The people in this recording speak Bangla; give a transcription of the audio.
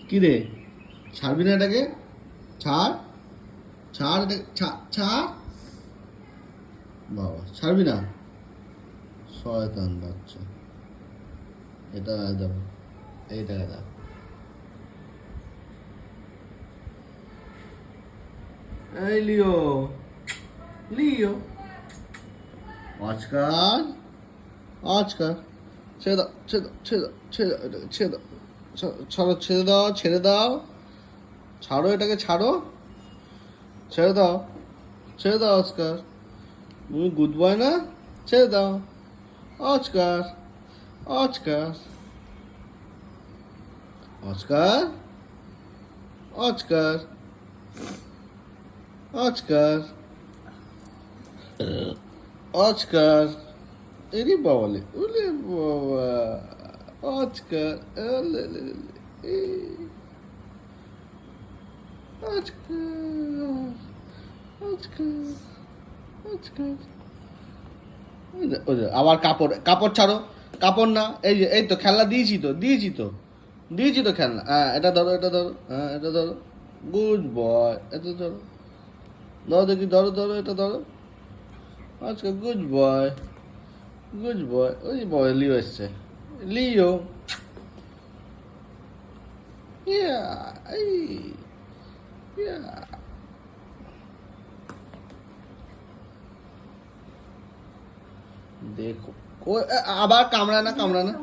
কি রে, ছাড়বি না এটাকে? ছাড়, ছাড় এটা, ছাড় বাবা, ছাড়বি না? শয়তান বাচ্চা। এটা দাও, এইটা দাও। এই লিও, লিও, অস্কার, অস্কার, ছেড়ে দাও, ছেড়ে দাও, ছেড়ে দাও, ছেড়ে দাও, ছেড়ে দাও, ছাড়ো, ছেড়ে দাও, ছেড়ে দাও, ছাড়ো এটাকে, ছাড়ো, ছেড়ে দাও, ছেড়ে দাও অস্কার, তুমি গুড বয় না? ছেড়ে দাও Oscar, Oscar, Oscar, Oscar, Oscar, Oscar, এরি বাবালে, ওলে বাবা, অস্কার, ওলে লে লে লে, অস্কার, অস্কার, অস্কার। ওই যে আবার কাপড়, কাপড় ছাড়ো, কাপড় না, এই যে, এই তো খেলনা দিয়েছি তো, দিয়েছি তো, দিয়েছি তো খেলনা। হ্যাঁ এটা ধরো, এটা ধরো, হ্যাঁ এটা ধরো, গুড বয়, এটা ধরো, ধরো দেখি, ধরো ধরো, এটা ধরো, আচ্ছা গুড বয়, গুড বয়। ওই বয় লিও এসছে, লিও, ইয়া, এই, ইয়া। দেখো, আবার কামড়ায় না, কামড়ায় না।